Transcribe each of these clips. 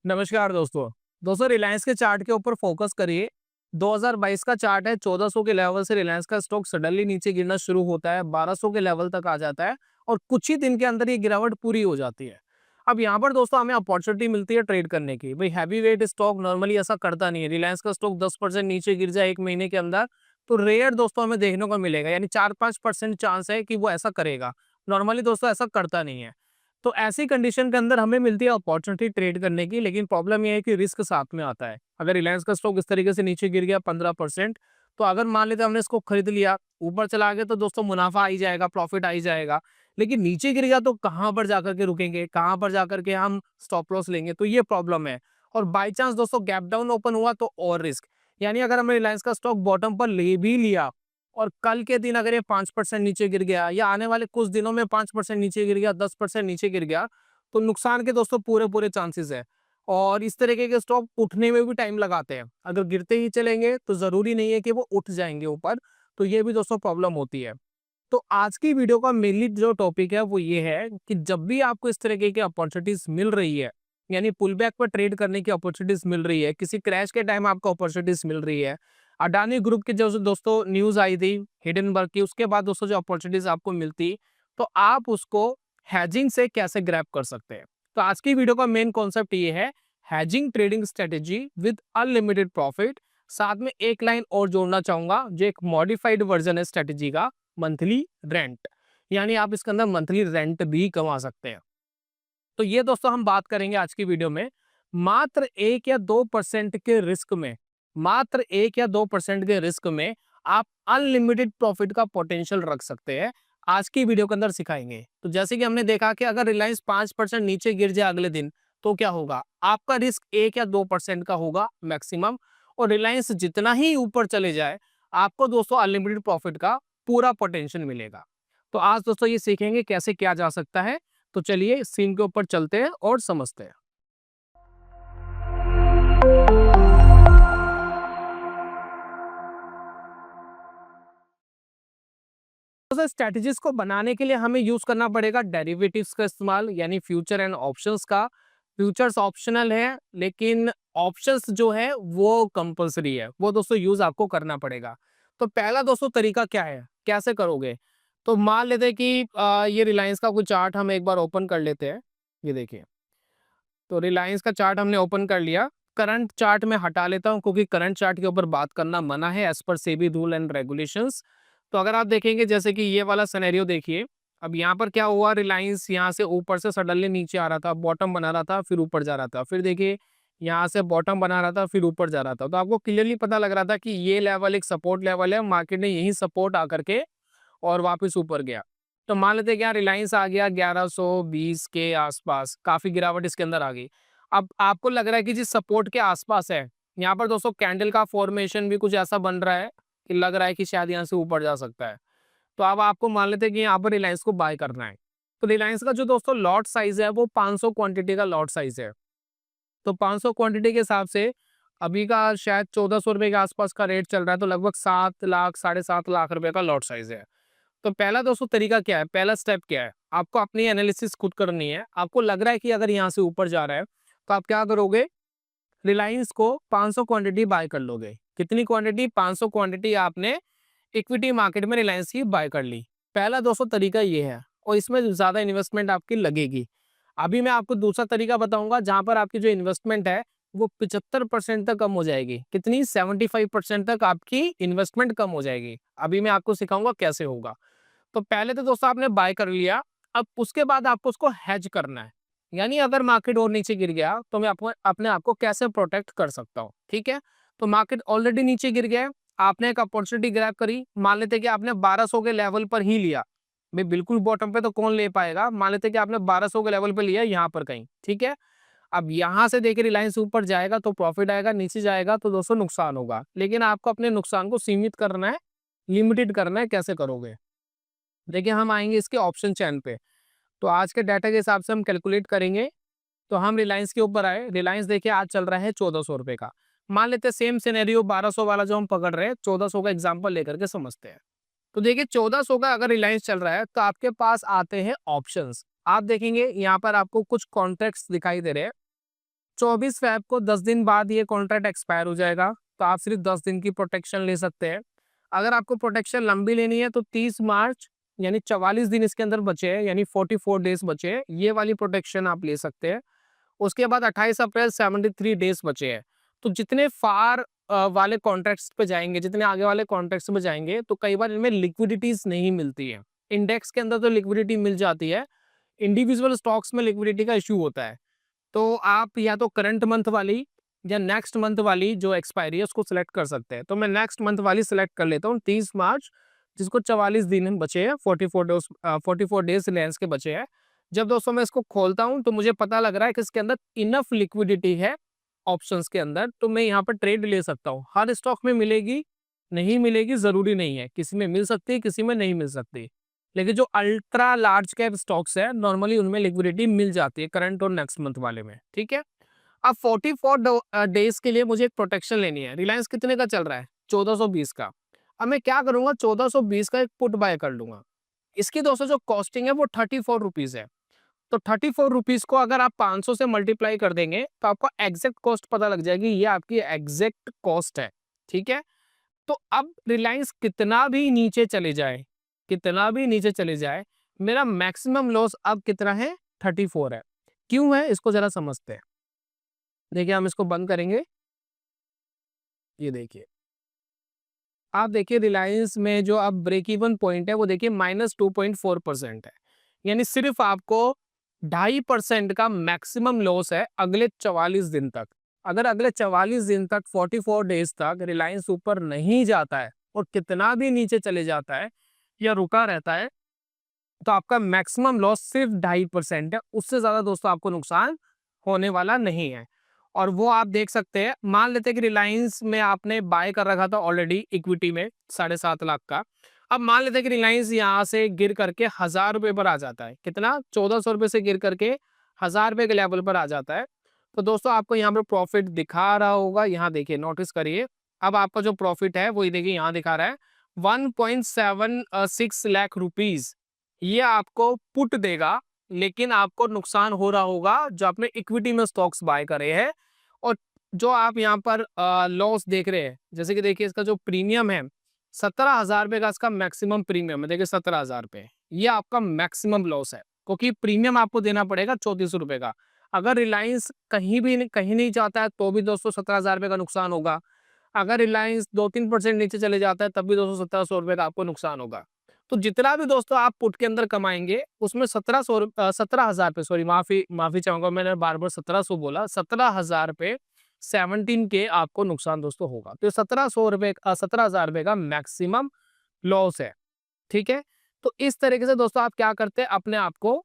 नमस्कार दोस्तों। रिलायंस के चार्ट के ऊपर फोकस करिए। 2022 का चार्ट है। 1400 के लेवल से रिलायंस का स्टॉक सडनली नीचे गिरना शुरू होता है, 1200 के लेवल तक आ जाता है और कुछ ही दिन के अंदर ये गिरावट पूरी हो जाती है। अब यहाँ पर दोस्तों हमें अपॉर्चुनिटी मिलती है ट्रेड करने की। भाई हैवी वेट स्टॉक नॉर्मली ऐसा करता नहीं है। रिलायंस का स्टॉक 10% नीचे गिर जाए 1 महीने के अंदर तो रेयर दोस्तों हमें देखने को मिलेगा, यानी 4-5% चांस है कि वो ऐसा करेगा। नॉर्मली दोस्तों ऐसा करता नहीं है। तो ऐसी कंडीशन के अंदर हमें मिलती है अपॉर्चुनिटी ट्रेड करने की, लेकिन प्रॉब्लम ये है कि रिस्क साथ में आता है। अगर रिलायंस का स्टॉक इस तरीके से नीचे गिर गया 15%, तो अगर मान लेते हमने इसको खरीद लिया, ऊपर चला गया तो दोस्तों मुनाफा आ ही जाएगा, प्रॉफिट आ ही जाएगा। लेकिन नीचे गिर गया तो कहाँ पर जाकर के रुकेंगे, कहाँ पर जाकर के हम स्टॉप लॉस लेंगे, तो ये प्रॉब्लम है। और बाई चांस दोस्तों गैप डाउन ओपन हुआ तो और रिस्क, यानी अगर हमने रिलायंस का स्टॉक बॉटम पर ले भी लिया और कल के दिन अगर ये 5% नीचे गिर गया या आने वाले कुछ दिनों में 5% नीचे गिर गया, 10% नीचे गिर गया, तो नुकसान के दोस्तों पूरे पूरे चांसेस है। और इस तरीके के स्टॉक उठने में भी टाइम लगाते हैं। अगर गिरते ही चलेंगे तो जरूरी नहीं है कि वो उठ जाएंगे ऊपर, तो ये भी दोस्तों प्रॉब्लम होती है। तो आज की वीडियो का मेनली जो टॉपिक है वो ये है कि जब भी आपको इस तरीके की अपॉर्चुनिटीज मिल रही है, यानी पुल बैक पर ट्रेड करने की अपॉर्चुनिटीज मिल रही है, किसी क्रैश के टाइम आपको अपॉर्चुनिटीज मिल रही है, अडानी ग्रुप की जो दोस्तों न्यूज आई थी हिडनबर्ग की, उसके बाद दोस्तों जो अपॉर्चुनिटीज आपको मिलती, तो आप उसको हैजिंग से कैसे ग्रैब कर सकते हैं। तो आज की वीडियो का मेन कॉन्सेप्ट ये है, hedging trading strategy with unlimited profit. साथ में एक लाइन और जोड़ना चाहूंगा जो एक मॉडिफाइड वर्जन है स्ट्रेटेजी का, मंथली रेंट, यानी आप इसके अंदर मंथली रेंट भी कमा सकते हैं। तो ये दोस्तों हम बात करेंगे आज की वीडियो में। मात्र 1 या 2% के रिस्क में, मात्र 1 या 2% के रिस्क में आप अनलिमिटेड प्रॉफिट का पोटेंशियल रख सकते हैं। आज की वीडियो के अंदर सिखाएंगे। तो जैसे कि हमने देखा कि अगर रिलायंस 5% नीचे गिर जाए अगले दिन, तो क्या होगा, आपका रिस्क 1 या 2% का होगा मैक्सिमम। और रिलायंस जितना ही ऊपर चले जाए, आपको दोस्तों अनलिमिटेड प्रॉफिट का पूरा पोटेंशियल मिलेगा। तो आज दोस्तों ये सीखेंगे कैसे किया जा सकता है। तो चलिए सीन के ऊपर चलते हैं और समझते हैं। तो स्ट्रेटजीज को बनाने के लिए हमें यूज करना पड़ेगा डेरिवेटिव्स का इस्तेमाल, यानी फ्यूचर एंड ऑप्शंस का। फ्यूचर्स ऑप्शनल है, लेकिन ऑप्शंस जो है वो कंपलसरी है, वो दोस्तों यूज आपको करना पड़ेगा। तो पहला दोस्तों तरीका क्या है, कैसे करोगे। तो मान लेते हैं कि ये रिलायंस का कोई चार्ट हम एक बार ओपन कर लेते हैं। ये देखिए, तो रिलायंस का चार्ट हमने ओपन कर लिया। करंट चार्ट में हटा लेता हूं क्योंकि करंट चार्ट के ऊपर बात करना मना है as per SEBI rule and regulations. तो अगर आप देखेंगे जैसे कि ये वाला सिनेरियो देखिए, अब यहाँ पर क्या हुआ, रिलायंस यहाँ से ऊपर से सडनली नीचे आ रहा था, बॉटम बना रहा था, फिर ऊपर जा रहा था, फिर देखिए यहाँ से बॉटम बना रहा था, फिर ऊपर जा रहा था। तो आपको क्लियरली पता लग रहा था कि ये लेवल एक सपोर्ट लेवल है, मार्केट ने यही सपोर्ट आकर के और वापस ऊपर गया। तो मान लेते हैं क्या, रिलायंस आ गया 1120 के आसपास, काफी गिरावट इसके अंदर आ गई। अब आपको लग रहा है कि जिस सपोर्ट के आसपास है, यहाँ पर दोस्तों कैंडल का फॉर्मेशन भी कुछ ऐसा बन रहा है कि लग रहा है कि शायद यहाँ से ऊपर जा सकता है। तो अब आपको मान लेते हैं कि यहाँ पर रिलायंस को बाय करना है। तो रिलायंस का जो दोस्तों लॉट साइज है वो 500 क्वांटिटी का लॉट साइज है। तो 500 क्वांटिटी के हिसाब से अभी का शायद 1400 रुपए के आसपास का रेट चल रहा है, तो लगभग 7 लाख 7.5 लाख रुपए का लॉट साइज है। तो पहला दोस्तों तरीका क्या है, पहला स्टेप क्या है, आपको अपनी एनालिसिस खुद करनी है। आपको लग रहा है कि अगर यहाँ से ऊपर जा रहा है, तो आप क्या करोगे, रिलायंस को 500 क्वांटिटी बाय कर लोगे। कितनी क्वांटिटी, 500 क्वांटिटी आपने इक्विटी मार्केट में रिलायंस की बाय कर ली। पहला दोस्तों तरीका ये है, और इसमें ज्यादा इन्वेस्टमेंट आपकी लगेगी। अभी मैं आपको दूसरा तरीका बताऊंगा जहां पर आपकी जो इन्वेस्टमेंट है वो 75% तक कम हो जाएगी। कितनी, 75% तक आपकी इन्वेस्टमेंट कम हो जाएगी। अभी मैं आपको सिखाऊंगा कैसे होगा। तो पहले तो दोस्तों आपने बाय कर लिया, अब उसके बाद आपको उसको हेज करना है, यानी अगर मार्केट और नीचे गिर गया तो मैं आपको अपने आप को कैसे प्रोटेक्ट कर सकता हूँ। ठीक है, तो मार्केट ऑलरेडी नीचे गिर गया है, आपने एक अपॉर्चुनिटी ग्रैब करी। मान लेते कि आपने 1200 के लेवल पर ही लिया, भाई बिल्कुल बॉटम पे तो कौन ले पाएगा। मान लेते कि आपने 1200 के लेवल पे लिया यहाँ पर कहीं, ठीक है। अब यहाँ से देखिए रिलायंस ऊपर जाएगा तो प्रॉफिट आएगा, नीचे जाएगा तो दोस्तों नुकसान होगा। लेकिन आपको अपने नुकसान को सीमित करना है, लिमिटेड करना है। कैसे करोगे, देखिए हम आएंगे इसके ऑप्शन चैन पे। तो आज के डाटा के हिसाब से हम कैलकुलेट करेंगे। तो हम रिलायंस के ऊपर आए, रिलायंस देखिए आज चल रहा है 1400 रुपए का। मान लेते हैं सेम सिनेरियो 1200 वाला जो हम पकड़ रहे हैं, 1400 का एग्जांपल लेकर के समझते हैं। तो देखिए 1400 का अगर रिलायंस चल रहा है तो आपके पास आते हैं ऑप्शंस। आप देखेंगे यहाँ पर आपको कुछ कॉन्ट्रैक्ट्स दिखाई दे रहे हैं। 24 फ़ेब को 10 दिन बाद ये कॉन्ट्रैक्ट एक्सपायर हो जाएगा, तो आप सिर्फ 10 दिन की प्रोटेक्शन ले सकते हैं। अगर आपको प्रोटेक्शन लंबी लेनी है तो 30 मार्च यानी 44 दिन इसके अंदर बचे हैं, यानी 44 डेज बचे हैं, ये वाली प्रोटेक्शन आप ले सकते हैं। उसके बाद 28 अप्रैल 73 डेज बचे हैं। तो जितने फार वाले कॉन्ट्रैक्ट्स पे जाएंगे, जितने आगे वाले कॉन्ट्रैक्ट्स में जाएंगे, तो कई बार इनमें लिक्विडिटीज नहीं मिलती है। इंडेक्स के अंदर तो लिक्विडिटी मिल जाती है, इंडिविजुअल स्टॉक्स में लिक्विडिटी का इश्यू होता है। तो आप या तो करंट मंथ वाली या नेक्स्ट मंथ वाली जो एक्सपायरी है उसको सिलेक्ट कर सकते हैं। तो मैं नेक्स्ट मंथ वाली सिलेक्ट कर लेता हूँ, 30 मार्च, जिसको 44 दिन बचे हैं, 44 डेज रिलायंस के बचे हैं। जब दोस्तों मैं इसको खोलता हूँ तो मुझे पता लग रहा है कि इसके अंदर इनफ लिक्विडिटी है ऑप्शंस के अंदर, तो मैं यहाँ पर ट्रेड ले सकता हूँ। हर स्टॉक में मिलेगी, नहीं मिलेगी ज़रूरी नहीं है, किसी में मिल सकती है, किसी में नहीं मिल सकती। लेकिन जो अल्ट्रा लार्ज कैप स्टॉक्स है नॉर्मली उनमें लिक्विडिटी मिल जाती है करंट और नेक्स्ट मंथ वाले में, ठीक है। अब 44 डेज के लिए मुझे एक प्रोटेक्शन लेनी है। रिलायंस कितने का चल रहा है? 1420 का। अब मैं क्या करूंगा, 1420 का एक पुट बाय कर लूंगा। इसकी दोस्तों जो कॉस्टिंग है वो 34 रुपीज है। तो 34 रुपीज को अगर आप 500 से मल्टीप्लाई कर देंगे तो आपको एग्जैक्ट कॉस्ट पता लग जाएगी, ये आपकी एग्जैक्ट कॉस्ट है, ठीक है। तो अब रिलायंस कितना भी नीचे चले जाए, कितना भी नीचे चले जाए, मेरा मैक्सिमम लॉस अब कितना है? 34 है। क्यों है इसको जरा समझते हैं। देखिए हम इसको बंद करेंगे, ये देखिए, आप देखिए रिलायंस में जो अब ब्रेक इवन पॉइंट है वो देखिए -2.4% है, यानी सिर्फ आपको 2.5% का मैक्सिमम लॉस है अगले 44 दिन तक। अगर अगले 44 दिन तक 44 डेज तक रिलायंस ऊपर नहीं जाता है और कितना भी नीचे चले जाता है या रुका रहता है, तो आपका मैक्सिमम लॉस सिर्फ 2.5% है, उससे ज्यादा दोस्तों आपको नुकसान होने वाला नहीं है। और वो आप देख सकते हैं, मान लेते हैं कि रिलायंस में आपने बाय कर रखा था ऑलरेडी इक्विटी में 7.5 लाख का। अब मान लेते हैं कि रिलायंस यहाँ से गिर करके 1000 रुपए पर आ जाता है, कितना? 1400 रुपए से गिर करके 1000 रुपए के लेवल पर आ जाता है। तो दोस्तों आपको यहाँ पर प्रॉफिट दिखा रहा होगा, यहाँ देखिए नोटिस करिए। अब आपका जो प्रॉफिट है वो देखिए यहाँ दिखा रहा है 1.76 लाख रुपीज, ये आपको पुट देगा। लेकिन आपको नुकसान हो रहा होगा जो आपने इक्विटी में स्टॉक्स बाय करे हैं। और जो आप यहाँ पर लॉस देख रहे हैं, जैसे कि देखिए इसका जो प्रीमियम है 17,000 रुपए का इसका मैक्सिमम प्रीमियम है। देखिए 17,000 रुपए ये आपका मैक्सिमम लॉस है, क्योंकि प्रीमियम आपको देना पड़ेगा 3400 रुपए का। अगर रिलायंस कहीं नहीं जाता है तो भी दोस्तों 17,000 रुपए का नुकसान होगा। अगर रिलायंस 2-3% नीचे चले जाता है तब भी दोस्तों 1700 रुपए का आपको नुकसान होगा। तो जितना भी दोस्तों आप पुट के अंदर कमाएंगे उसमें 17,000 पे, सॉरी माफी चाहूंगा, मैंने बार बार 1700 बोला, 17,000 पे 17 के आपको नुकसान दोस्तों होगा। तो 17,000 रुपए का मैक्सिमम लॉस है, ठीक है। तो इस तरीके से दोस्तों आप क्या करते हैं, अपने आप को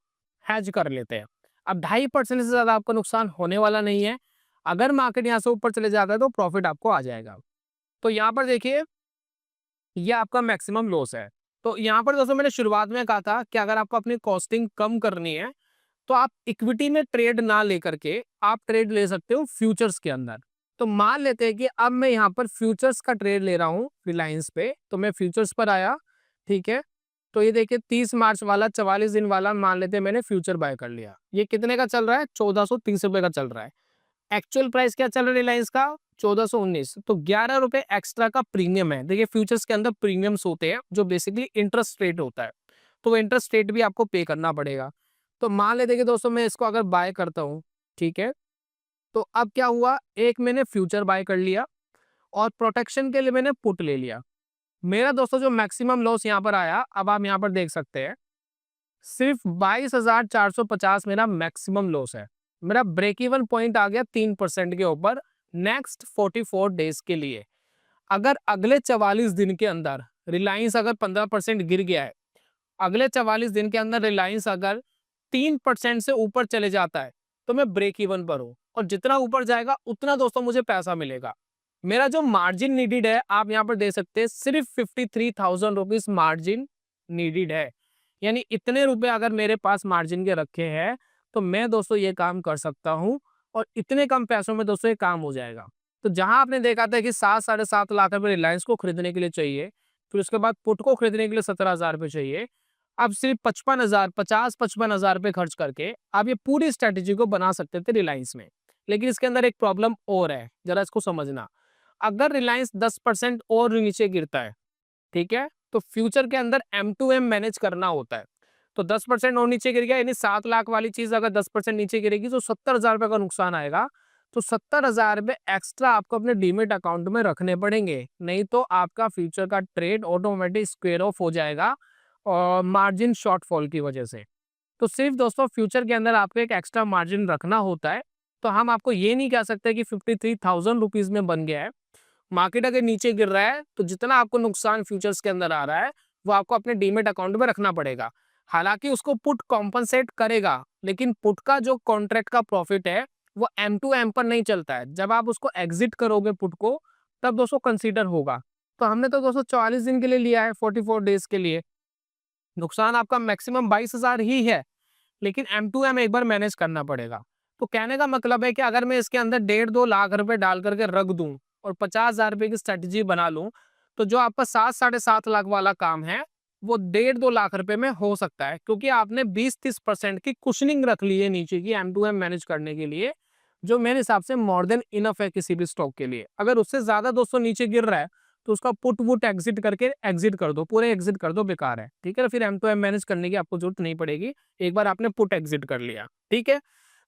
हैज कर लेते हैं। अब 2.5% से ज्यादा आपको नुकसान होने वाला नहीं है। अगर मार्केट यहाँ से ऊपर चले जाता है तो प्रॉफिट आपको आ जाएगा। तो यहाँ पर देखिए ये आपका मैक्सिमम लॉस है। तो यहाँ पर दोस्तों मैंने शुरुआत में कहा था कि अगर आपको अपनी कॉस्टिंग कम करनी है तो आप इक्विटी में ट्रेड ना लेकर के आप ट्रेड ले सकते हो फ्यूचर्स के अंदर। तो मान लेते हैं कि अब मैं यहाँ पर फ्यूचर्स का ट्रेड ले रहा हूँ रिलायंस पे, तो मैं फ्यूचर्स पर आया, ठीक है। तो ये देखिए 30 मार्च वाला 44 दिन वाला मान लेते हैं मैंने फ्यूचर बाय कर लिया। ये कितने का चल रहा है? 1430 रुपए का चल रहा है। एक्चुअल प्राइस क्या चल रहा है रिलायंस का? 1419। तो 11 रुपए एक्स्ट्रा का प्रीमियम है। देखिए फ्यूचर्स के अंदर प्रीमियम्स होते हैं जो बेसिकली इंटरेस्ट रेट होता है, तो वो इंटरेस्ट रेट भी आपको पे करना पड़ेगा। तो मान लेते कि दोस्तों मैं इसको अगर बाय करता हूँ, ठीक है। तो अब क्या हुआ, एक मैंने फ्यूचर बाय कर लिया और प्रोटेक्शन के लिए मैंने पुट ले लिया। मेरा दोस्तों जो मैक्सिमम लॉस यहाँ पर आया, अब आप यहाँ पर देख सकते हैं, सिर्फ 22,450 मेरा मैक्सिमम लॉस है। मेरा ब्रेक इवन पॉइंट आ गया 3% के ऊपर नेक्स्ट 44 डेज के लिए। अगर अगले 44 दिन के अंदर रिलायंस अगर 15% गिर गया है, अगले 44 दिन के अंदर रिलायंस अगर 3% से ऊपर चले जाता है तो मैं ब्रेक इवन पर हूं, और जितना ऊपर जाएगा उतना दोस्तों मुझे पैसा मिलेगा। मेरा जो मार्जिन नीडेड है आप यहाँ पर दे सकते हैं, सिर्फ 53,000 रुपीज मार्जिन नीडेड है। यानी इतने रुपए अगर मेरे पास मार्जिन के रखे हैं तो मैं दोस्तों ये काम कर सकता हूँ, और इतने कम पैसों में दोस्तों ये काम हो जाएगा। तो जहां आपने देखा था कि 7-7.5 लाख रुपए रिलायंस को खरीदने के लिए चाहिए, फिर उसके बाद पुट को खरीदने के लिए 17,000 रुपए चाहिए, अब सिर्फ 55,000 50-55,000 रुपए खर्च करके आप ये पूरी स्ट्रेटेजी को बना सकते थे रिलायंस में। लेकिन इसके अंदर एक प्रॉब्लम और है, जरा इसको समझना। अगर रिलायंस 10% और नीचे गिरता है, ठीक है, तो फ्यूचर के अंदर M2M मैनेज करना होता है। तो 10% और नीचे गिर गया, यानी 7 लाख वाली चीज अगर 10% नीचे गिरेगी तो 70,000 रुपए का नुकसान आएगा। तो 70,000 रुपए एक्स्ट्रा आपको अपने डीमेट अकाउंट में रखने पड़ेंगे, नहीं तो आपका फ्यूचर का ट्रेड ऑटोमेटिक स्क्वेयर ऑफ हो जाएगा और मार्जिन शॉर्टफॉल की वजह से। तो सिर्फ दोस्तों फ्यूचर के अंदर आपको एक एक्स्ट्रा मार्जिन रखना होता है। तो हम आपको ये नहीं कह सकते कि 53,000 रुपीज में बन गया है। मार्केट अगर नीचे गिर रहा है तो जितना आपको नुकसान फ्यूचर्स के अंदर आ रहा है वो आपको अपने डीमेट अकाउंट में रखना पड़ेगा। हालांकि उसको पुट कॉम्पनसेट करेगा, लेकिन पुट का जो कॉन्ट्रैक्ट का प्रॉफिट है वो M2M पर नहीं चलता है। जब आप उसको एग्जिट करोगे पुट को, तब दोस्तों कंसीडर होगा। तो हमने तो दोस्तों 44 दिन के लिए लिया है, 44 डेज के लिए। नुकसान आपका मैक्सिमम 22,000 ही है, लेकिन M2M एक बार मैनेज करना पड़ेगा। तो कहने का मतलब है कि अगर मैं इसके अंदर 1.5-2 लाख रुपए डाल करके रख दूं और 50,000 रुपए की स्ट्रेटजी बना लूं, तो जो आपका 7-7.5 लाख वाला काम है वो 1.5-2 लाख रुपए में हो सकता है, क्योंकि आपने 20-30% की कुशनिंग रख ली है नीचे की M2M मैनेज करने के लिए, जो मेरे हिसाब से मोर देन इनफ है किसी भी स्टॉक के लिए। अगर उससे ज्यादा दोस्तों नीचे गिर रहा है तो उसका पुट वुट एग्जिट करके एग्जिट कर दो, पूरे एग्जिट कर दो, बेकार है, ठीक है। फिर M2M मैनेज करने की आपको जरूरत नहीं पड़ेगी, एक बार आपने पुट एग्जिट कर लिया, ठीक है।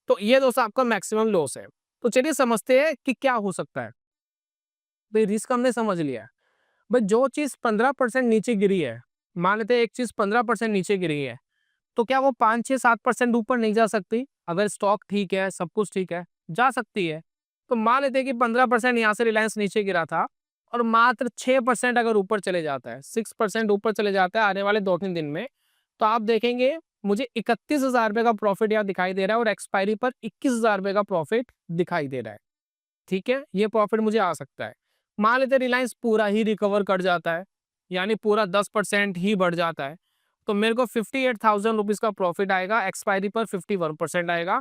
तो ये दोस्तों आपका मैक्सिमम लॉस है। तो चलिए समझते हैं कि क्या हो सकता है। भाई रिस्क हमने समझ लिया है। भाई जो चीज 15% नीचे गिरी है, मान लेते हैं एक चीज 15% नीचे गिरी है, तो क्या वो 5-6-7% ऊपर नहीं जा सकती? अगर स्टॉक ठीक है, सब कुछ ठीक है, जा सकती है। तो मान लेते हैं कि 15% यहाँ से रिलायंस नीचे गिरा था और मात्र 6% अगर ऊपर चले जाता है, 6% ऊपर चले जाता है आने वाले 2-3 दिन में, तो आप देखेंगे मुझे 31,000 रुपए का प्रॉफिट यहाँ दिखाई दे रहा है और एक्सपायरी पर 21,000 रुपए का प्रॉफिट दिखाई दे रहा है, ठीक है। ये प्रॉफिट मुझे आ सकता है। मान लेते रिलायंस पूरा ही रिकवर कर जाता है, यानी पूरा 10% ही बढ़ जाता है, तो मेरे को 58,000 रुपीज का प्रॉफिट आएगा, एक्सपायरी पर 51% आएगा।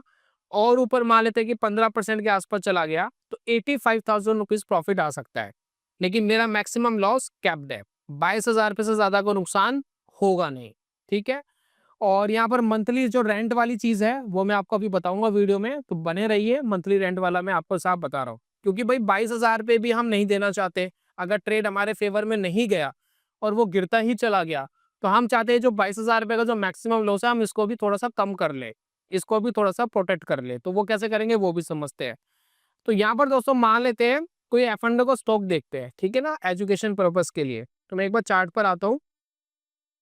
और ऊपर मान लेते हैं कि 15% के आसपास चला गया तो 85,000 रुपीज प्रॉफिट आ सकता है। लेकिन मेरा मैक्सिमम लॉस कैप्ड है, 22,000 रुपये से ज्यादा को नुकसान होगा नहीं, ठीक है। और यहाँ पर मंथली जो रेंट वाली चीज है वो मैं आपको अभी बताऊंगा वीडियो में, तो बने रहिए। मंथली रेंट वाला मैं आपको साफ बता रहा हूँ, क्योंकि भाई 22,000 रुपये भी हम नहीं देना चाहते। अगर ट्रेड हमारे फेवर में नहीं गया और वो गिरता ही चला गया, तो हम चाहते हैं जो 22,000 रुपये का जो मैक्सिमम लॉस है हम इसको भी थोड़ा सा कम कर ले, इसको भी थोड़ा सा प्रोटेक्ट कर ले। तो वो कैसे करेंगे वो भी समझते हैं। तो यहाँ पर दोस्तों मान लेते हैं कोई F&O का स्टॉक देखते हैं, ठीक है ना, एजुकेशन पर्पज के लिए। तो मैं एक बार चार्ट पर आता हूँ।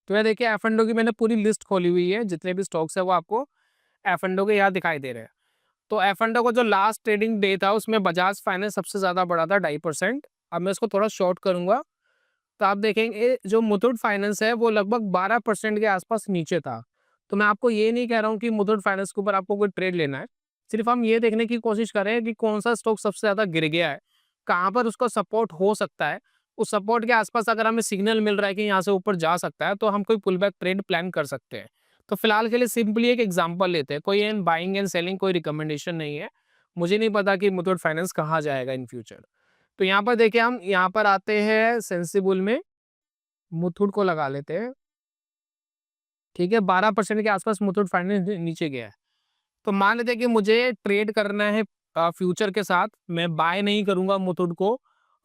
तो ये देखिए F&O की मैंने पूरी लिस्ट खोली हुई है, जितने भी स्टॉक्स है वो आपको F&O के यहाँ दिखाई दे रहे हैं। तो F&O का जो लास्ट ट्रेडिंग डे था उसमें बजाज फाइनेंस सबसे ज्यादा बढ़ा था 2.5%। अब मैं इसको थोड़ा शॉर्ट करूंगा तो आप देखेंगे जो मुथूट फाइनेंस है वो लगभग 12% के आसपास नीचे था। तो मैं आपको ये नहीं कह रहा हूँ कि मुथूट फाइनेंस के ऊपर आपको कोई ट्रेड लेना है, सिर्फ हम ये देखने की कोशिश कर रहे हैं कि कौन सा स्टॉक सबसे ज्यादा गिर गया है, कहाँ पर उसका सपोर्ट हो सकता है। उस सपोर्ट के आसपास अगर हमें सिग्नल मिल रहा है कि यहाँ से ऊपर जा सकता है तो हम कोई पुल बैक ट्रेड प्लान कर सकते हैं। तो फिलहाल के लिए सिंपली एक एग्जांपल लेते हैं, कोई एंड बाइंग एंड सेलिंग कोई रिकमेंडेशन नहीं है। मुझे नहीं पता कि मुथूट फाइनेंस कहाँ जाएगा इन फ्यूचर। तो यहाँ पर देखिए हम यहाँ पर आते हैं सेंसिबल में, मुथूट को लगा लेते हैं, ठीक है। 12% के आसपास मुथूट फाइनेंस नीचे गया है। तो मान लेते हैं कि मुझे ट्रेड करना है फ्यूचर के साथ, मैं बाय नहीं करूंगा मुथूट को,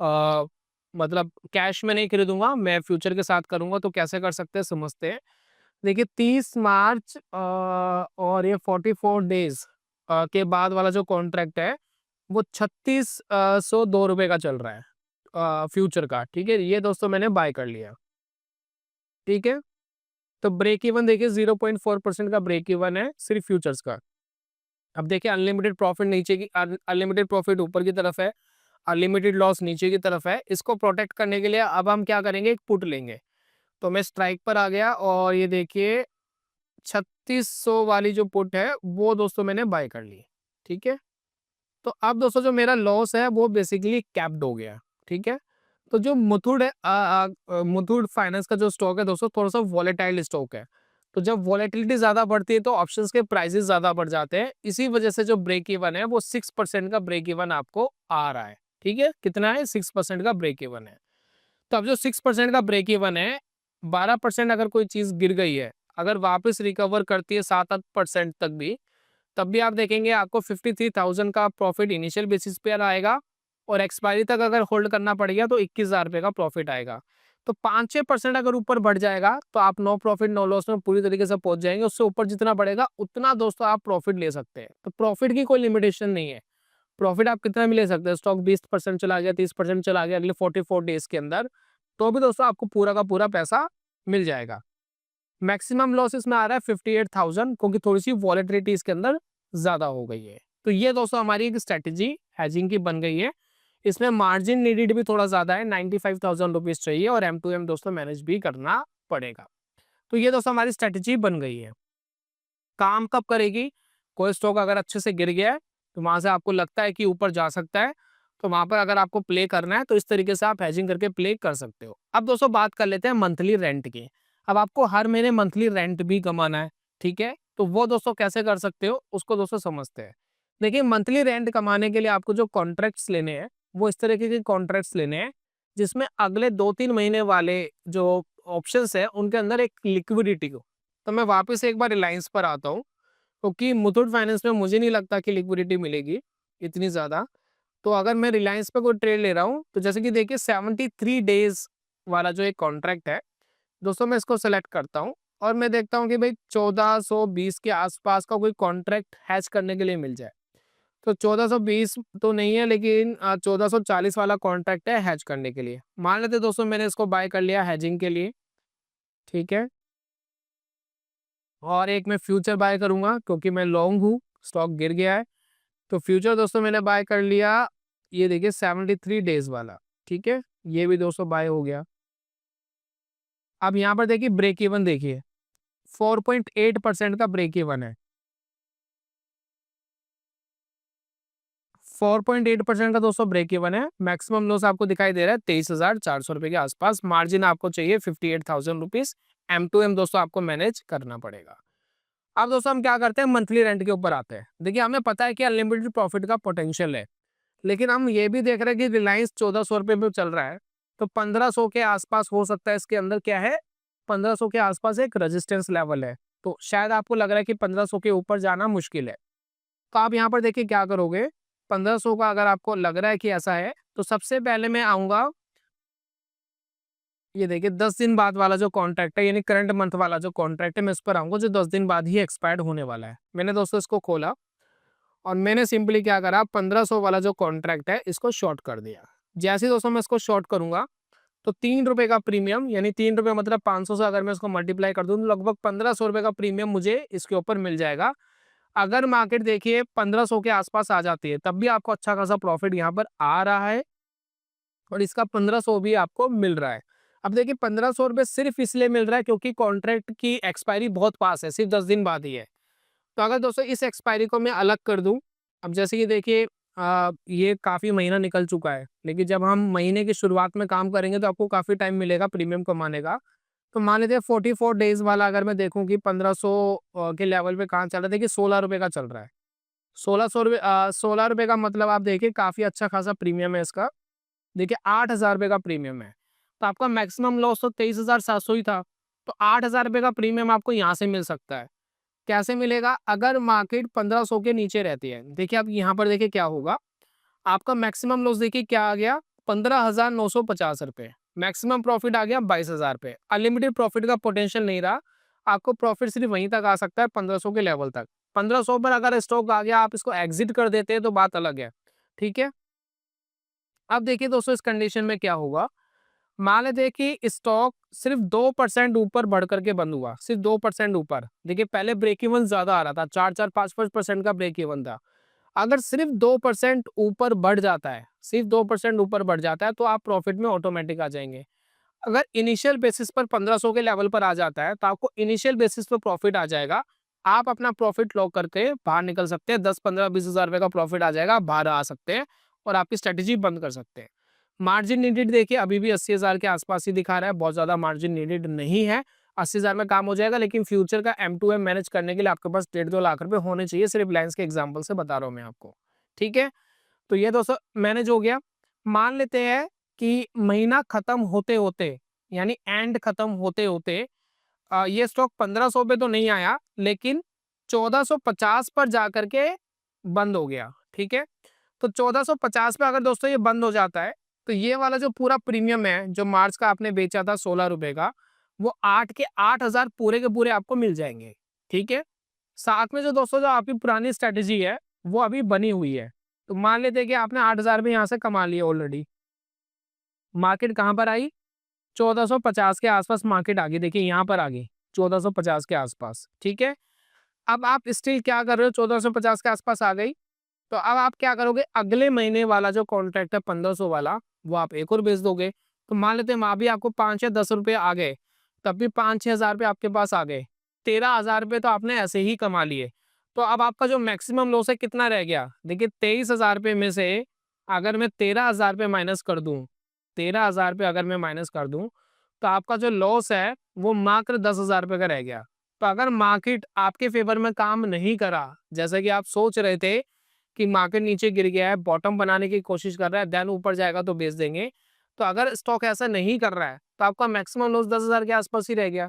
अ, मतलब कैश में नहीं खरीदूंगा, मैं फ्यूचर के साथ करूंगा। तो कैसे कर सकते हैं समझते हैं। देखिए 30 मार्च और ये 44 डेज के बाद वाला जो कॉन्ट्रैक्ट है वो 3602 रुपए का चल रहा है फ्यूचर का, ठीक है। ये दोस्तों मैंने बाय कर लिया, ठीक है। तो ब्रेक इवन देखिए 0.4% का ब्रेक इवन है सिर्फ फ्यूचर्स का। अब देखिए अनलिमिटेड प्रॉफिट नीचे की, अनलिमिटेड प्रॉफिट ऊपर की तरफ है, अनलिमिटेड लॉस नीचे की तरफ है। इसको प्रोटेक्ट करने के लिए अब हम क्या करेंगे, एक पुट लेंगे। तो मैं स्ट्राइक पर आ गया और ये देखिए 3600 वाली जो पुट है वो दोस्तों मैंने बाय कर ली, ठीक है। तो अब दोस्तों जो मेरा लॉस है वो बेसिकली कैप्ड हो गया, ठीक है। तो जो मुथूट है मुथूट फाइनेंस का जो स्टॉक है दोस्तों थोड़ा सा वॉलेटाइल स्टॉक है। तो जब वॉलेटिलिटी ज्यादा बढ़ती है तो ऑप्शंस के प्राइसेस ज्यादा बढ़ जाते हैं, इसी वजह से जो ब्रेक इवन है वो 6% का ब्रेक इवन आपको आ रहा है, ठीक है। कितना है, 6% का ब्रेक इवन है। तो अब जो 6% का ब्रेक इवन है, 12% अगर कोई चीज गिर गई है, अगर वापस रिकवर करती है 7-8% तक भी, तब भी आप देखेंगे आपको 53,000 का प्रॉफिट इनिशियल बेसिस पे आएगा और एक्सपायरी तक अगर होल्ड करना पड़ेगा तो 21,000 रुपये का प्रॉफिट आएगा। तो 5-6% अगर ऊपर बढ़ जाएगा तो आप नो प्रॉफिट नो लॉस में पूरी तरीके से पहुंच जाएंगे। उससे ऊपर जितना बढ़ेगा उतना दोस्तों आप प्रॉफिट ले सकते हैं। तो प्रॉफिट की कोई लिमिटेशन नहीं है, प्रॉफिट आप कितना भी ले सकते हैं। स्टॉक 20% चला गया, 30% चला गया अगले 44 डेज के अंदर, तो भी दोस्तों आपको पूरा का पूरा पैसा मिल जाएगा। मैक्सिमम लॉस इसमें आ रहा है 58,000, क्योंकि थोड़ी सी वॉलेटिलिटी इसके अंदर ज्यादा हो गई है। तो ये दोस्तों हमारी एक स्ट्रेटेजी हेजिंग की बन गई है। इसमें मार्जिन नीडेड भी थोड़ा ज्यादा है, 95,000 रुपीज चाहिए और M2M दोस्तों मैनेज भी करना पड़ेगा। तो ये दोस्तों हमारी स्ट्रेटेजी बन गई है। काम कब करेगी? कोई स्टॉक अगर अच्छे से गिर गया है तो वहां से आपको लगता है कि ऊपर जा सकता है, तो वहां पर अगर आपको प्ले करना है तो इस तरीके से आप हेजिंग करके प्ले कर सकते हो। अब दोस्तों बात कर लेते हैं मंथली रेंट की। अब आपको हर महीने मंथली रेंट भी कमाना है, ठीक है? तो वो दोस्तों कैसे कर सकते हो उसको दोस्तों समझते हैं। देखिए, मंथली रेंट कमाने के लिए आपको जो कॉन्ट्रैक्ट्स लेने हैं वो इस तरीके के कॉन्ट्रैक्ट्स लेने हैं जिसमें अगले 2-3 महीने वाले जो ऑप्शंस है उनके अंदर एक लिक्विडिटी हो। तो मैं वापस एक बार रिलायंस पर आता हूँ, क्योंकि मुथूट फाइनेंस में मुझे नहीं लगता कि लिक्विडिटी मिलेगी इतनी ज़्यादा। तो अगर मैं रिलायंस पे कोई ट्रेड ले रहा हूँ तो जैसे कि देखिए 73 डेज वाला जो एक कॉन्ट्रैक्ट है दोस्तों, मैं इसको सेलेक्ट करता हूँ और मैं देखता हूँ कि भाई 1420 के आसपास का कोई कॉन्ट्रैक्ट हैच करने के लिए मिल जाए। तो 1420 तो नहीं है, लेकिन 1440 वाला कॉन्ट्रैक्ट है हैच करने के लिए। मान लेते दोस्तों मैंने इसको बाय कर लिया हैजिंग के लिए, ठीक है? और एक मैं फ्यूचर बाय करूंगा क्योंकि मैं लॉन्ग हूँ, स्टॉक गिर गया है। तो फ्यूचर दोस्तों मैंने बाय कर लिया, ये देखिए 73 डेज वाला, ठीक है? ये भी दोस्तों बाय हो गया। अब यहाँ पर देखिए ब्रेक इवन, देखिए 4.8% का ब्रेक इवन है। 4.8% का दोस्तों ब्रेक इवन है। मैक्सिमम लॉस आपको दिखाई दे रहा है 23,400 रुपए के आसपास। मार्जिन आपको चाहिए 58,000 रुपीज। M2M दोस्तों आपको मैनेज करना पड़ेगा। अब दोस्तों हम क्या करते हैं, मंथली रेंट के ऊपर आते हैं। देखिए, हमें पता है कि अनलिमिटेड प्रॉफिट का पोटेंशियल है, लेकिन हम ये भी देख रहे हैं कि रिलायंस 1400 रुपये पे चल रहा है, तो 1500 के आसपास हो सकता है। इसके अंदर क्या है, 1500 के आसपास एक रेजिस्टेंस लेवल है, तो शायद आपको लग रहा है कि 1500 के ऊपर जाना मुश्किल है। तो आप यहाँ पर देखिए क्या करोगे, 1500 का अगर आपको लग रहा है कि ऐसा है, तो सबसे पहले मैं आऊंगा, ये देखिए 10 दिन बाद वाला जो कॉन्ट्रैक्ट है, यानी करंट मंथ वाला जो कॉन्ट्रैक्ट है, मैं इस पर आऊंगा जो 10 दिन बाद ही एक्सपायर्ड होने वाला है। मैंने दोस्तों इसको खोला और मैंने सिंपली क्या करा, 1500 वाला जो कॉन्ट्रैक्ट है इसको शॉर्ट कर दिया। जैसे ही दोस्तों मैं इसको शॉर्ट करूंगा तो 3 रुपए का प्रीमियम, यानी 3 रुपए मतलब 500 से अगर मैं इसको मल्टीप्लाई कर दूं तो लगभग 1500 रुपए का प्रीमियम मुझे इसके ऊपर मिल जाएगा। अगर मार्केट देखिए 1500 के आसपास आ जाती है तब भी आपको अच्छा खासा प्रॉफिट यहाँ पर आ रहा है और इसका 1500 भी आपको मिल रहा है। अब देखिए 1500 रुपये सिर्फ इसलिए मिल रहा है क्योंकि कॉन्ट्रैक्ट की एक्सपायरी बहुत पास है, सिर्फ 10 दिन बाद ही है। तो अगर दोस्तों इस एक्सपायरी को मैं अलग कर दूं, अब जैसे कि देखिए ये काफ़ी महीना निकल चुका है, लेकिन जब हम महीने की शुरुआत में काम करेंगे तो आपको काफ़ी टाइम मिलेगा प्रीमियम कमाने का। तो मान लीजिए 44 डेज वाला अगर मैं देखूं कि 1500 के लेवल पे कहाँ चल रहा है, देखिए 16 रुपये का चल रहा है। 1600 रुपये 16 रुपये का मतलब आप देखिए काफ़ी अच्छा खासा प्रीमियम है इसका। देखिए 8,000 रुपये का प्रीमियम है, तो आपका मैक्सिमम लॉस तो 23,700 ही था। तो 8,000 रुपये का प्रीमियम आपको यहाँ से मिल सकता है। कैसे मिलेगा, अगर मार्केट 1500 के नीचे रहती है। देखिए अब यहाँ पर देखिए क्या होगा, आपका मैक्सिमम लॉस देखिए क्या आ गया, 15,950 रुपये। मैक्सिमम प्रॉफिट आ गया 22,000 रुपये। अनलिमिटेड प्रॉफिट का पोटेंशियल नहीं रहा, आपको प्रॉफिट सिर्फ वहीं तक आ सकता है 1500 के लेवल तक। 1500 पर अगर स्टॉक आ गया, आप इसको एग्जिट कर देते हैं तो बात अलग है, ठीक है? अब देखिए दोस्तों इस कंडीशन में क्या होगा, मान लेते हैं कि स्टॉक सिर्फ 2% ऊपर बढ़ करके बंद हुआ, सिर्फ 2% ऊपर। देखिए पहले ब्रेक इवन ज्यादा आ रहा था, 4-4, 5-5% का ब्रेक इवन था। अगर सिर्फ 2% ऊपर बढ़ जाता है, सिर्फ 2% ऊपर बढ़ जाता है तो आप प्रॉफिट में ऑटोमेटिक आ जाएंगे। अगर इनिशियल बेसिस पर 1500 के लेवल पर आ जाता है तो आपको इनिशियल बेसिस पर प्रॉफिट आ जाएगा। आप अपना प्रॉफिट लॉक करके बाहर निकल सकते हैं, 10-15-20 हज़ार रुपए का प्रॉफिट आ जाएगा, बाहर आ सकते हैं और आपकी स्ट्रेटेजी बंद कर सकते हैं। मार्जिन नीडेड देखिए अभी भी 80,000 के आसपास ही दिखा रहा है, बहुत ज्यादा मार्जिन नीडेड नहीं है। 80,000 में काम हो जाएगा, लेकिन फ्यूचर का M2M मैनेज करने के लिए आपके पास 1.5-2 लाख रुपए होने चाहिए। सिर्फ लाइन्स के एग्जाम्पल से बता रहा हूँ मैं आपको, ठीक है? तो ये दोस्तों मैनेज हो गया। मान लेते हैं कि महीना खत्म होते होते, यानी एंड खत्म होते होते ये स्टॉक 1500 पे तो नहीं आया, लेकिन 1450 पर जाकर के बंद हो गया, ठीक है। तो 1450 पे अगर दोस्तों ये बंद हो जाता है, तो ये वाला जो पूरा प्रीमियम है, जो मार्च का आपने बेचा था 16 रुपए का, वो 8 के 8000 पूरे के पूरे आपको मिल जाएंगे, ठीक है। साथ में जो दोस्तों जो आपकी पुरानी स्ट्रेटेजी है, वो अभी बनी हुई है। तो मान लेते हैं कि आपने 8000 भी यहाँ से कमा लिए ऑलरेडी। मार्केट कहाँ पर आई? 1450 के आसपास मार्केट आ गई, देखिए यहाँ पर आ गई 1450 के आसपास, ठीक है। अब आप स्टिल क्या कर रहे हो, 1450 के आसपास आ गई, तो अब आप क्या करोगे, अगले महीने वाला जो कॉन्ट्रैक्ट है 1500 वाला, वो आप एक और बेच दोगे। तो मान लेते हैं वहां भी आपको 5 या 10 रुपए आ गए, तब भी 5-6 हजार रुपये आपके पास आ गए, 13,000 रुपये तो आपने ऐसे ही कमा लिए। तो अब आपका जो मैक्सिमम लॉस है कितना रह गया, देखिए 23,000 रुपये में से अगर मैं 13,000 रुपये माइनस कर दूं, 13,000 रुपये अगर मैं माइनस कर दूं, तो आपका जो लॉस है वो मात्र 10,000 रुपये का रह गया। तो अगर मार्केट आपके फेवर में काम नहीं करा, जैसे कि आप सोच रहे थे कि मार्केट नीचे गिर गया है, बॉटम बनाने की कोशिश कर रहा है, देन ऊपर जाएगा तो बेच देंगे, तो अगर स्टॉक ऐसा नहीं कर रहा है, तो आपका मैक्सिमम लॉस 10,000 के आसपास ही रह गया।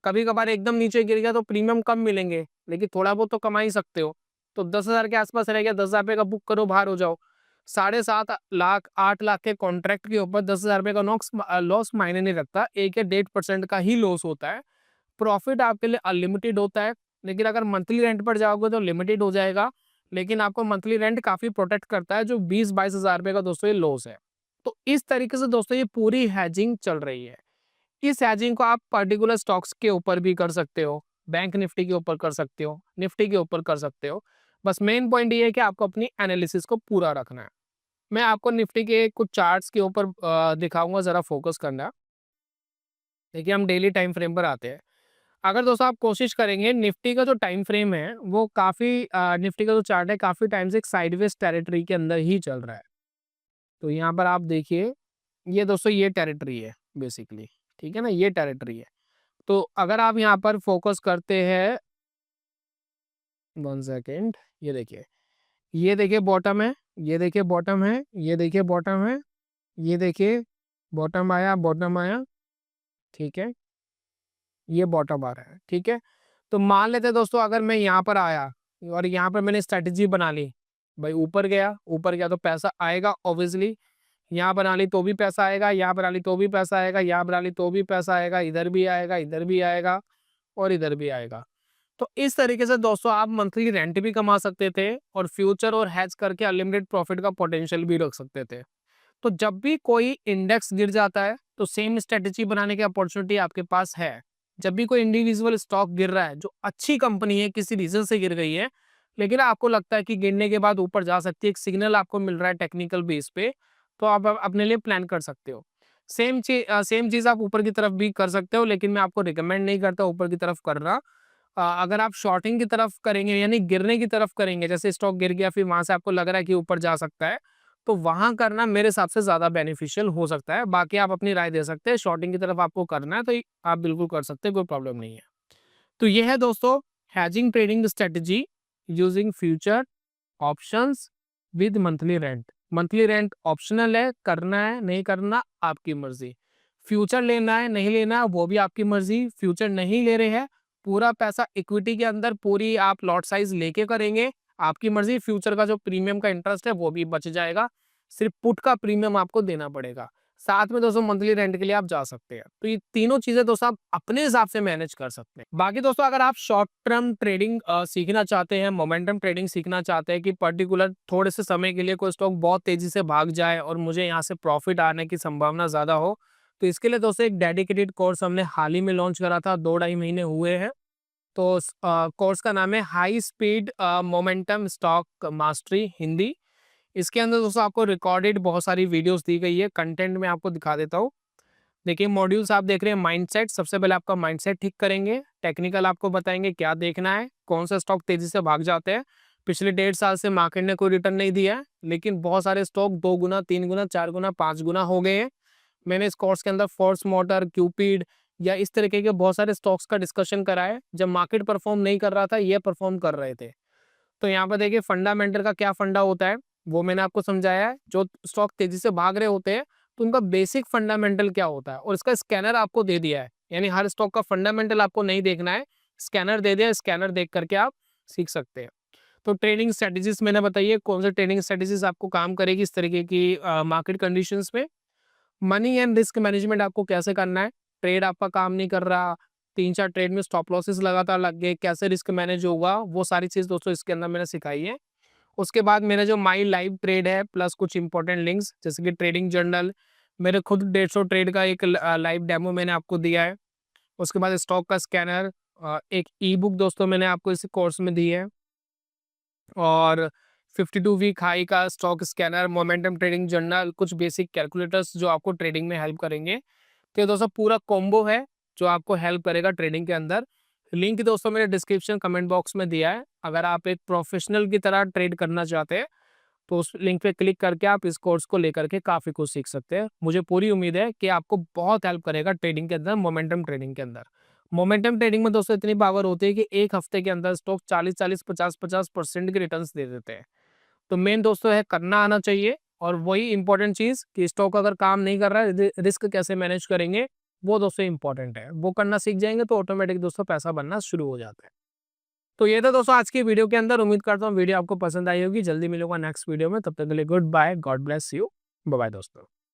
कभी कभार एकदम नीचे गिर गया तो प्रीमियम कम मिलेंगे, लेकिन थोड़ा बहुत तो कमा ही सकते हो। तो 10,000 के आसपास रह गया, 10,000 रुपये का बुक करो, बाहर हो जाओ। 7.5 लाख 8 लाख के कॉन्ट्रैक्ट के ऊपर 10,000 रुपये का लॉस मायने नहीं रखता, 1 या 1.5% का ही लॉस होता है। प्रॉफिट आपके लिए अनलिमिटेड होता है, लेकिन अगर मंथली रेंट पर जाओगे तो लिमिटेड हो जाएगा। लेकिन आपको मंथली रेंट काफी प्रोटेक्ट करता है, जो 20-22 हजार रुपए का दोस्तों ये लॉस है। तो इस तरीके से दोस्तों ये पूरी हैजिंग चल रही है। इस हैजिंग को आप पर्टिकुलर स्टॉक्स के ऊपर भी कर सकते हो, बैंक निफ्टी के ऊपर कर सकते हो, निफ्टी के ऊपर कर सकते हो। बस मेन पॉइंट ये है कि आपको अपनी एनालिसिस को पूरा रखना है। मैं आपको निफ्टी के कुछ चार्ट्स के ऊपर दिखाऊंगा, जरा फोकस करना। देखिए हम डेली टाइम फ्रेम पर आते हैं। अगर दोस्तों आप कोशिश करेंगे, निफ्टी का जो टाइम फ्रेम है वो काफ़ी निफ्टी का जो चार्ट है काफ़ी टाइम से एक साइडवेज टेरिटरी के अंदर ही चल रहा है। तो यहाँ पर आप देखिए, ये दोस्तों ये टेरिटरी है बेसिकली, ठीक है ना, ये टेरिटरी है। तो अगर आप यहाँ पर फोकस करते हैं, 1 सेकेंड, ये देखिए बॉटम है, ये देखिए बॉटम है, ये देखिए बॉटम है, ये देखिए बॉटम आया, ठीक है, ये बॉटम आ रहा है, ठीक है। तो मान लेते हैं दोस्तों, अगर मैं यहाँ पर आया और यहाँ पर मैंने स्ट्रेटेजी बना ली, भाई ऊपर गया तो पैसा आएगा ऑब्वियसली, यहाँ बना ली तो भी पैसा आएगा, यहाँ बना ली तो भी पैसा आएगा, यहाँ बना ली तो भी पैसा आएगा, इधर भी आएगा, इधर भी आएगा और इधर भी आएगा। तो इस तरीके से दोस्तों आप मंथली रेंट भी कमा सकते थे और फ्यूचर और हैज करके अनलिमिटेड प्रॉफिट का पोटेंशियल भी रख सकते थे। तो जब भी कोई इंडेक्स गिर जाता है तो सेम स्ट्रेटेजी बनाने की अपॉर्चुनिटी आपके पास है। जब भी कोई इंडिविजुअल स्टॉक गिर रहा है, जो अच्छी कंपनी है, किसी रीजन से गिर गई है, लेकिन आपको लगता है कि गिरने के बाद ऊपर जा सकती है, एक सिग्नल आपको मिल रहा है टेक्निकल बेस पे, तो आप अपने लिए प्लान कर सकते हो। सेम चीज आप ऊपर की तरफ भी कर सकते हो, लेकिन मैं आपको रिकमेंड नहीं करता ऊपर की तरफ करना। अगर आप शॉर्टिंग की तरफ करेंगे, यानी गिरने की तरफ करेंगे, जैसे स्टॉक गिर गया फिर वहां से आपको लग रहा है कि ऊपर जा सकता है, तो वहां करना मेरे हिसाब से ज्यादा बेनिफिशियल हो सकता है। बाकी आप अपनी राय दे सकते हैं, शॉर्टिंग की तरफ आपको करना है तो आप बिल्कुल कर सकते हैं, कोई प्रॉब्लम नहीं है। तो ये है दोस्तों hedging trading strategy using future options with monthly rent. Monthly rent optional है, करना है नहीं करना आपकी मर्जी। फ्यूचर लेना है नहीं लेना है वो भी आपकी मर्जी। फ्यूचर नहीं ले रहे हैं, पूरा पैसा इक्विटी के अंदर पूरी आप लॉट साइज लेके करेंगे, आपकी मर्जी। फ्यूचर का जो प्रीमियम का इंटरेस्ट है वो भी बच जाएगा, सिर्फ पुट का प्रीमियम आपको देना पड़ेगा। साथ में दोस्तों मंथली रेंट के लिए आप जा सकते हैं। तो ये तीनों चीजें दोस्तों आप अपने हिसाब से मैनेज कर सकते हैं। बाकी दोस्तों अगर आप शॉर्ट टर्म ट्रेडिंग सीखना चाहते हैं, मोमेंटम ट्रेडिंग सीखना चाहते हैं कि पर्टिकुलर थोड़े से समय के लिए कोई स्टॉक बहुत तेजी से भाग जाए और मुझे यहाँ से प्रॉफिट आने की संभावना ज्यादा हो, तो इसके लिए दोस्तों एक डेडिकेटेड कोर्स हमने हाल ही में लॉन्च करा था, 2-2.5 महीने हुए हैं। तो कोर्स का नाम है high speed momentum stock mastery Hindi. इसके अंदर दोस्तों आपको रिकॉर्डेड बहुत सारी वीडियोस दी गई है, कंटेंट में आपको दिखा देता हूँ। देखिए मॉड्यूल्स आप देख रहे हैं, माइंडसेट, सबसे पहले आपका माइंडसेट ठीक करेंगे। टेक्निकल आपको बताएंगे क्या देखना है, कौन सा स्टॉक तेजी से भाग जाते हैं। पिछले 1.5 साल से मार्केट ने कोई रिटर्न नहीं दिया है, लेकिन बहुत सारे स्टॉक 2 गुना 3 गुना 4 गुना 5 गुना हो गए हैं। मैंने इस कोर्स के अंदर फोर्स मोटर, क्यूपिड या इस तरीके के बहुत सारे स्टॉक्स का डिस्कशन करा है। जब मार्केट परफॉर्म नहीं कर रहा था, ये परफॉर्म कर रहे थे। तो यहाँ पर देखिए फंडामेंटल का क्या फंडा होता है वो मैंने आपको समझाया है। जो स्टॉक तेजी से भाग रहे होते हैं तो उनका बेसिक फंडामेंटल क्या होता है, और इसका स्कैनर आपको दे दिया है। यानी हर स्टॉक का फंडामेंटल आपको नहीं देखना है, स्कैनर दे दिया, स्कैनर देख करके आप सीख सकते हैं। तो ट्रेडिंग स्ट्रेटजीज मैंने बताई है, कौन से ट्रेडिंग स्ट्रेटजीज आपको काम करेगी इस तरीके की मार्केट कंडीशंस में। मनी एंड रिस्क मैनेजमेंट आपको कैसे करना है, ट्रेड आपका काम नहीं कर रहा, 3-4 ट्रेड में स्टॉप लॉसेस लगातार लग गए, कैसे रिस्क मैनेज होगा, वो सारी चीज़ दोस्तों इसके अंदर मैंने सिखाई है। उसके बाद मेरा जो माई लाइव ट्रेड है प्लस कुछ इंपॉर्टेंट लिंक्स जैसे कि ट्रेडिंग जर्नल, मेरे खुद 150 ट्रेड का एक लाइव डेमो मैंने आपको दिया है। उसके बाद स्टॉक का स्कैनर, एक ई बुक दोस्तों मैंने आपको इस कोर्स में दी है, और 52 वीक हाई का stock scanner, momentum trading journal, कुछ बेसिक कैलकुलेटर्स जो आपको ट्रेडिंग में हेल्प करेंगे। तो ये दोस्तों पूरा कॉम्बो है जो आपको हेल्प करेगा ट्रेडिंग के अंदर। लिंक दोस्तों मेरे डिस्क्रिप्शन कमेंट बॉक्स में दिया है। अगर आप एक प्रोफेशनल की तरह ट्रेड करना चाहते हैं तो उस लिंक पे क्लिक करके आप इस कोर्स को लेकर के काफ़ी कुछ सीख सकते हैं। मुझे पूरी उम्मीद है कि आपको बहुत हेल्प करेगा ट्रेडिंग के अंदर, मोमेंटम ट्रेडिंग के अंदर। मोमेंटम ट्रेडिंग में दोस्तों इतनी पावर होती है कि एक हफ्ते के अंदर स्टॉक 40-40, 50-50% के रिटर्न्स दे देते हैं। तो मेन दोस्तों है करना आना चाहिए, और वही इंपॉर्टेंट चीज़ कि स्टॉक अगर काम नहीं कर रहा है, रिस्क कैसे मैनेज करेंगे, वो दोस्तों इंपॉर्टेंट है। वो करना सीख जाएंगे तो ऑटोमेटिक दोस्तों पैसा बनना शुरू हो जाता है। तो ये था दोस्तों आज की वीडियो के अंदर। उम्मीद करता हूँ वीडियो आपको पसंद आई होगी। जल्दी मिलूंगा नेक्स्ट वीडियो में, तब तक के लिए good bye, God bless you, bye bye दोस्तों।